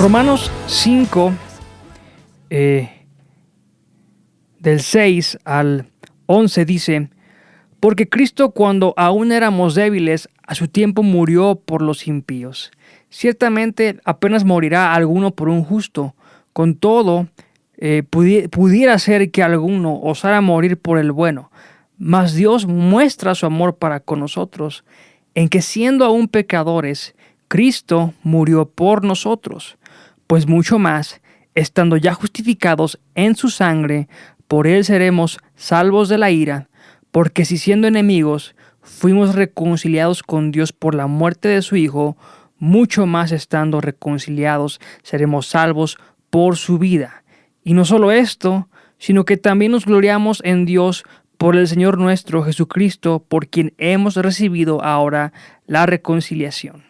Romanos 5, del 6 al 11 dice: porque Cristo, cuando aún éramos débiles, a su tiempo murió por los impíos. Ciertamente apenas morirá alguno por un justo. Con todo, pudiera ser que alguno osara morir por el bueno. Mas Dios muestra su amor para con nosotros, en que siendo aún pecadores, Cristo murió por nosotros. Pues mucho más, estando ya justificados en su sangre, por él seremos salvos de la ira. Porque si siendo enemigos fuimos reconciliados con Dios por la muerte de su Hijo, mucho más estando reconciliados seremos salvos por su vida. Y no solo esto, sino que también nos gloriamos en Dios por el Señor nuestro Jesucristo, por quien hemos recibido ahora la reconciliación.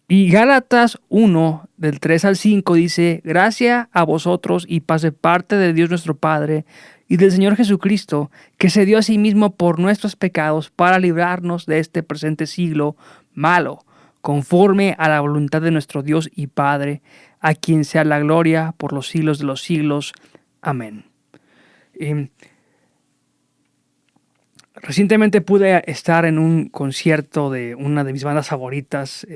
Y Gálatas 1, del 3 al 5 dice: gracia a vosotros y paz de parte de Dios nuestro Padre y del Señor Jesucristo, que se dio a sí mismo por nuestros pecados para librarnos de este presente siglo malo, conforme a la voluntad de nuestro Dios y Padre, a quien sea la gloria por los siglos de los siglos. Amén. Recientemente pude estar en un concierto de una de mis bandas favoritas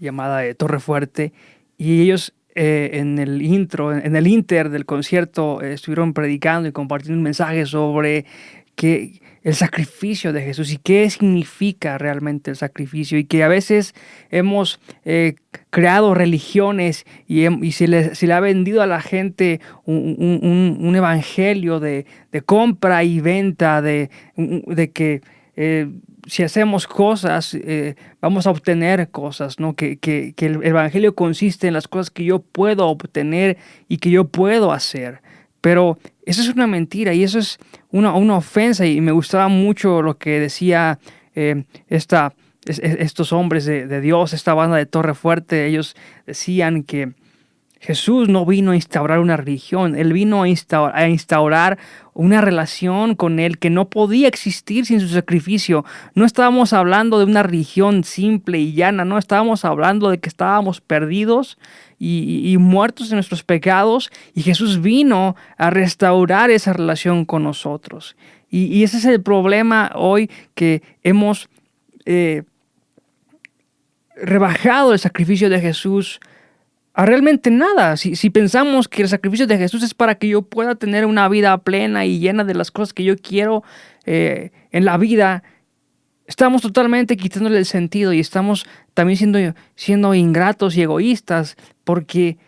llamada Torre Fuerte, y ellos en el inter del concierto estuvieron predicando y compartiendo un mensaje sobre el sacrificio de Jesús y qué significa realmente el sacrificio, y que a veces hemos creado religiones y se le ha vendido a la gente un evangelio de compra y venta, de que si hacemos cosas vamos a obtener cosas, ¿no? Que el evangelio consiste en las cosas que yo puedo obtener y que yo puedo hacer. Pero eso es una mentira y eso es una ofensa, y me gustaba mucho lo que decía estos hombres de Dios, esta banda de Torre Fuerte. Ellos decían que Jesús no vino a instaurar una religión, Él vino a instaurar una relación con Él que no podía existir sin su sacrificio. No estábamos hablando de una religión simple y llana, no estábamos hablando de que estábamos perdidos y muertos en nuestros pecados, y Jesús vino a restaurar esa relación con nosotros. Y ese es el problema hoy, que hemos rebajado el sacrificio de Jesús a realmente nada. Si pensamos que el sacrificio de Jesús es para que yo pueda tener una vida plena y llena de las cosas que yo quiero en la vida, estamos totalmente quitándole el sentido, y estamos también siendo ingratos y egoístas, porque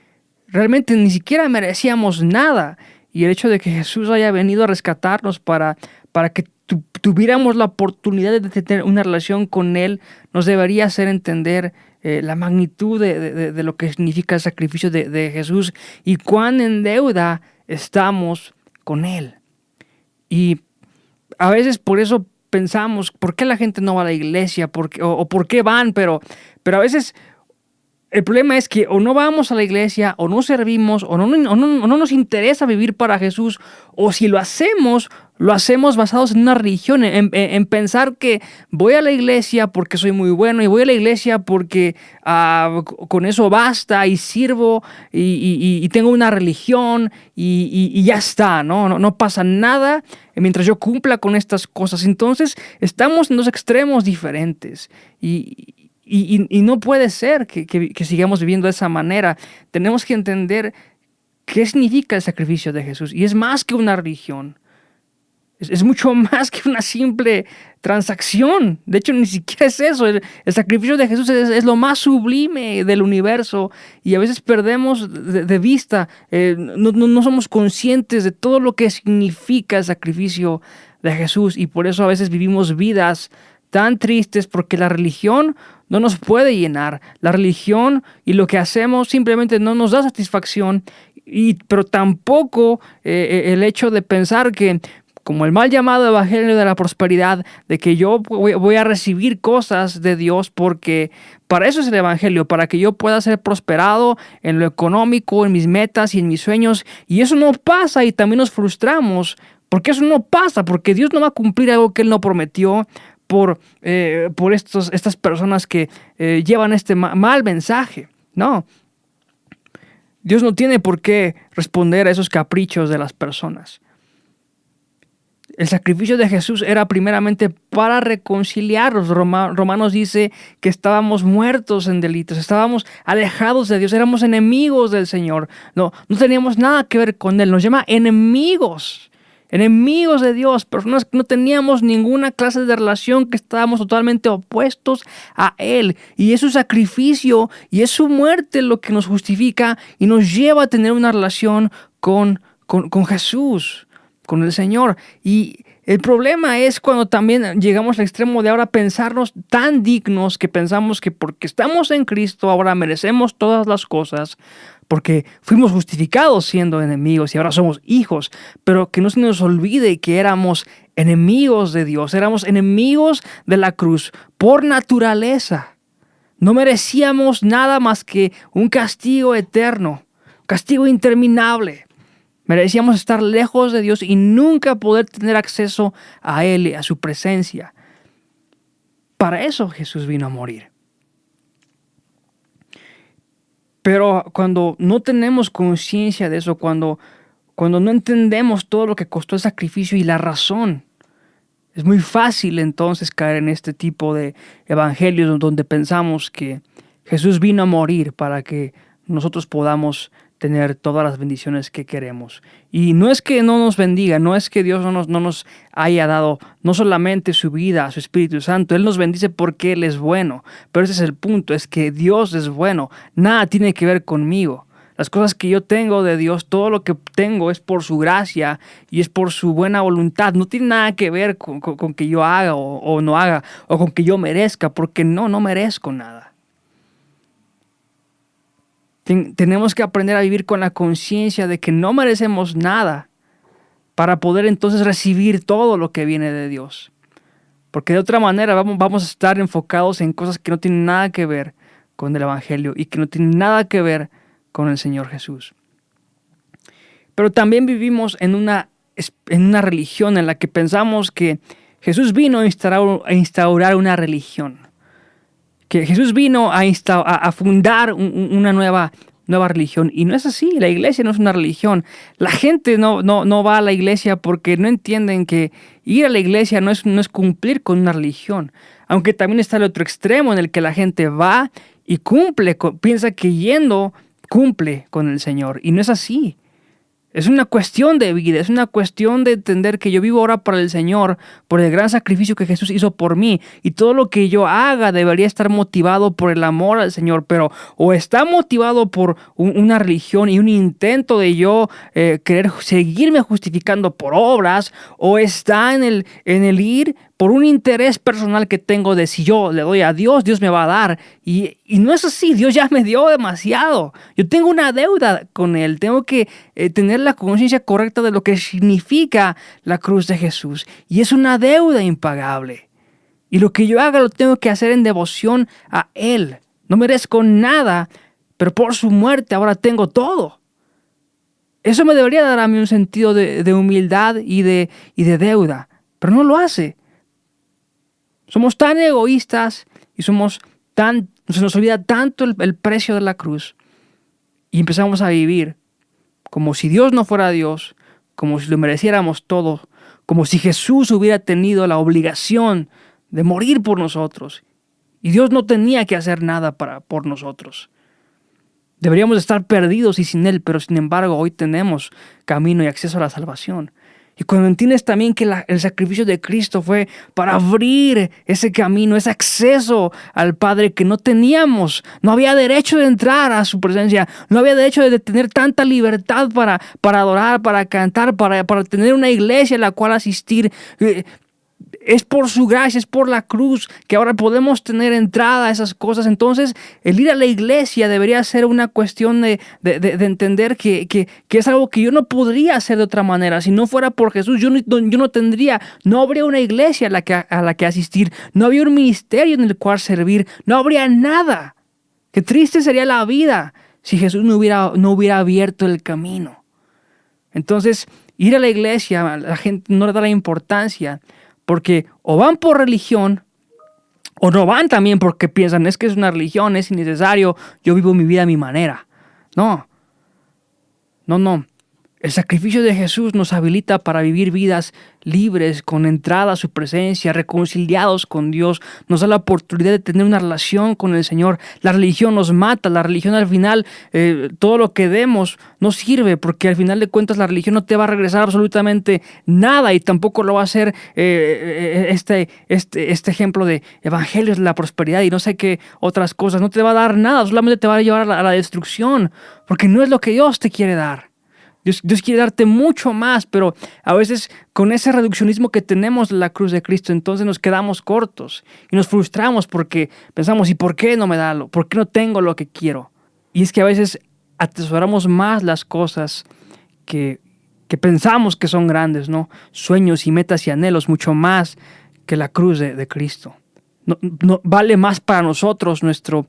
realmente ni siquiera merecíamos nada. Y el hecho de que Jesús haya venido a rescatarnos para que tuviéramos la oportunidad de tener una relación con Él, nos debería hacer entender la magnitud de lo que significa el sacrificio de Jesús y cuán en deuda estamos con Él. Y a veces por eso pensamos, ¿por qué la gente no va a la iglesia? ¿Por qué van? Pero a veces el problema es que o no vamos a la iglesia, o no servimos, o no nos interesa vivir para Jesús, o si lo hacemos basados en una religión, en pensar que voy a la iglesia porque soy muy bueno, y voy a la iglesia porque con eso basta, y sirvo, y tengo una religión, y ya está, ¿no? No pasa nada mientras yo cumpla con estas cosas. Entonces estamos en dos extremos diferentes, y no puede ser que sigamos viviendo de esa manera. Tenemos que entender qué significa el sacrificio de Jesús, y es más que una religión. Es mucho más que una simple transacción. De hecho, ni siquiera es eso. El sacrificio de Jesús es lo más sublime del universo, y a veces perdemos de vista, no somos conscientes de todo lo que significa el sacrificio de Jesús, y por eso a veces vivimos vidas tan tristes, porque la religión no nos puede llenar. La religión y lo que hacemos simplemente no nos da satisfacción, pero tampoco el hecho de pensar que, como el mal llamado evangelio de la prosperidad, de que yo voy a recibir cosas de Dios, porque para eso es el evangelio, para que yo pueda ser prosperado en lo económico, en mis metas y en mis sueños, y eso no pasa, y también nos frustramos, porque eso no pasa, porque Dios no va a cumplir algo que Él no prometió por estas personas que llevan este mal mensaje. No. Dios no tiene por qué responder a esos caprichos de las personas. El sacrificio de Jesús era primeramente para reconciliarnos. Romanos dice que estábamos muertos en delitos, estábamos alejados de Dios, éramos enemigos del Señor. No teníamos nada que ver con Él. Nos llama enemigos de Dios, personas que no teníamos ninguna clase de relación, que estábamos totalmente opuestos a Él. Y es su sacrificio y es su muerte lo que nos justifica y nos lleva a tener una relación con Jesús, con el Señor. Y el problema es cuando también llegamos al extremo de ahora pensarnos tan dignos que pensamos que porque estamos en Cristo ahora merecemos todas las cosas, porque fuimos justificados siendo enemigos y ahora somos hijos, pero que no se nos olvide que éramos enemigos de Dios, éramos enemigos de la cruz por naturaleza. No merecíamos nada más que un castigo eterno, castigo interminable. Merecíamos estar lejos de Dios y nunca poder tener acceso a Él, a su presencia. Para eso Jesús vino a morir. Pero cuando no tenemos conciencia de eso, cuando no entendemos todo lo que costó el sacrificio y la razón, es muy fácil entonces caer en este tipo de evangelios donde pensamos que Jesús vino a morir para que nosotros podamos tener todas las bendiciones que queremos. Y no es que no nos bendiga, no es que Dios no nos haya dado no solamente su vida, su Espíritu Santo. Él nos bendice porque Él es bueno. Pero ese es el punto, es que Dios es bueno. Nada tiene que ver conmigo. Las cosas que yo tengo de Dios, todo lo que tengo es por su gracia y es por su buena voluntad. No tiene nada que ver con que yo haga o no haga, o con que yo merezca, porque no merezco nada. Tenemos que aprender a vivir con la conciencia de que no merecemos nada para poder entonces recibir todo lo que viene de Dios. Porque de otra manera vamos a estar enfocados en cosas que no tienen nada que ver con el Evangelio y que no tienen nada que ver con el Señor Jesús. Pero también vivimos en una religión en la que pensamos que Jesús vino a instaurar una religión. Que Jesús vino a fundar una nueva religión. Y no es así. La iglesia no es una religión. La gente no va a la iglesia porque no entienden que ir a la iglesia no es cumplir con una religión. Aunque también está el otro extremo en el que la gente va y piensa que yendo cumple con el Señor. Y no es así. Es una cuestión de vida, es una cuestión de entender que yo vivo ahora para el Señor, por el gran sacrificio que Jesús hizo por mí. Y todo lo que yo haga debería estar motivado por el amor al Señor, pero o está motivado por una religión y un intento de yo querer seguirme justificando por obras, o está en el ir por un interés personal que tengo de si yo le doy a Dios, Dios me va a dar. Y no es así, Dios ya me dio demasiado. Yo tengo una deuda con Él, tengo que tener la conciencia correcta de lo que significa la cruz de Jesús. Y es una deuda impagable. Y lo que yo haga lo tengo que hacer en devoción a Él. No merezco nada, pero por su muerte ahora tengo todo. Eso me debería dar a mí un sentido de humildad y de deuda, pero no lo hace. Somos tan egoístas y se nos olvida tanto el precio de la cruz y empezamos a vivir como si Dios no fuera Dios, como si lo mereciéramos todo, como si Jesús hubiera tenido la obligación de morir por nosotros y Dios no tenía que hacer nada por nosotros. Deberíamos estar perdidos y sin Él, pero sin embargo hoy tenemos camino y acceso a la salvación. Y cuando entiendes también que el sacrificio de Cristo fue para abrir ese camino, ese acceso al Padre que no teníamos, no había derecho de entrar a su presencia, no había derecho de tener tanta libertad para adorar, para cantar, para tener una iglesia a la cual asistir. Es por su gracia, es por la cruz que ahora podemos tener entrada a esas cosas. Entonces, el ir a la iglesia debería ser una cuestión de entender que es algo que yo no podría hacer de otra manera. Si no fuera por Jesús, no habría una iglesia a la que asistir, no habría un ministerio en el cual servir, no habría nada. Qué triste sería la vida si Jesús no hubiera abierto el camino. Entonces, ir a la iglesia, la gente no le da la importancia, porque o van por religión o no van también porque piensan es que es una religión, es innecesario, yo vivo mi vida a mi manera. No, No, no. El sacrificio de Jesús nos habilita para vivir vidas libres, con entrada a su presencia, reconciliados con Dios. Nos da la oportunidad de tener una relación con el Señor. La religión nos mata. La religión al final, todo lo que demos no sirve, porque al final de cuentas la religión no te va a regresar absolutamente nada, y tampoco lo va a hacer este ejemplo de evangelios de la prosperidad y no sé qué otras cosas. No te va a dar nada, solamente te va a llevar a la destrucción, porque no es lo que Dios te quiere dar. Dios quiere darte mucho más, pero a veces con ese reduccionismo que tenemos de la cruz de Cristo, entonces nos quedamos cortos y nos frustramos porque pensamos, ¿y por qué no me da lo? ¿Por qué no tengo lo que quiero? Y es que a veces atesoramos más las cosas que pensamos que son grandes, ¿no? Sueños y metas y anhelos, mucho más que la cruz de Cristo. No vale más para nosotros nuestra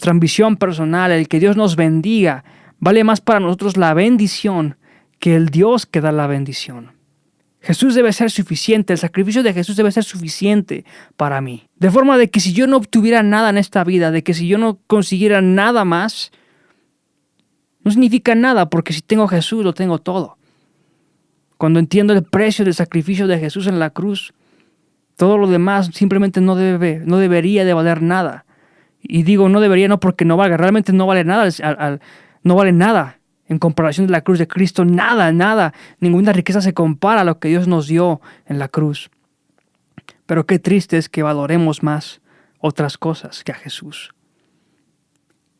ambición personal, el que Dios nos bendiga. Vale más para nosotros la bendición que el Dios que da la bendición. Jesús debe ser suficiente, el sacrificio de Jesús debe ser suficiente para mí. De forma de que si yo no obtuviera nada en esta vida, de que si yo no consiguiera nada más, no significa nada, porque si tengo a Jesús lo tengo todo. Cuando entiendo el precio del sacrificio de Jesús en la cruz, todo lo demás simplemente no debería de valer nada. Y digo no debería, no porque no valga, realmente no vale nada, no vale nada en comparación de la cruz de Cristo, nada, ninguna riqueza se compara a lo que Dios nos dio en la cruz. Pero qué triste es que valoremos más otras cosas que a Jesús.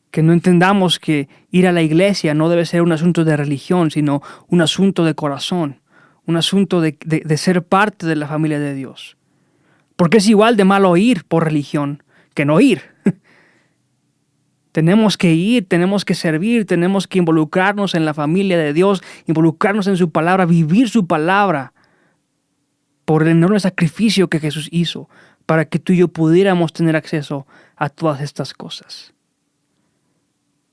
Que no entendamos que ir a la iglesia no debe ser un asunto de religión, sino un asunto de corazón, un asunto de ser parte de la familia de Dios. Porque es igual de malo ir por religión que no ir. Tenemos que ir, tenemos que servir, tenemos que involucrarnos en la familia de Dios, involucrarnos en su palabra, vivir su palabra por el enorme sacrificio que Jesús hizo para que tú y yo pudiéramos tener acceso a todas estas cosas.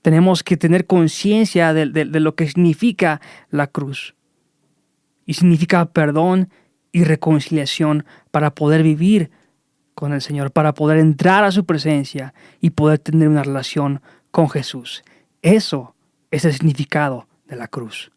Tenemos que tener conciencia de lo que significa la cruz. Y significa perdón y reconciliación para poder vivir con el Señor, para poder entrar a su presencia y poder tener una relación con Jesús. Eso es el significado de la cruz.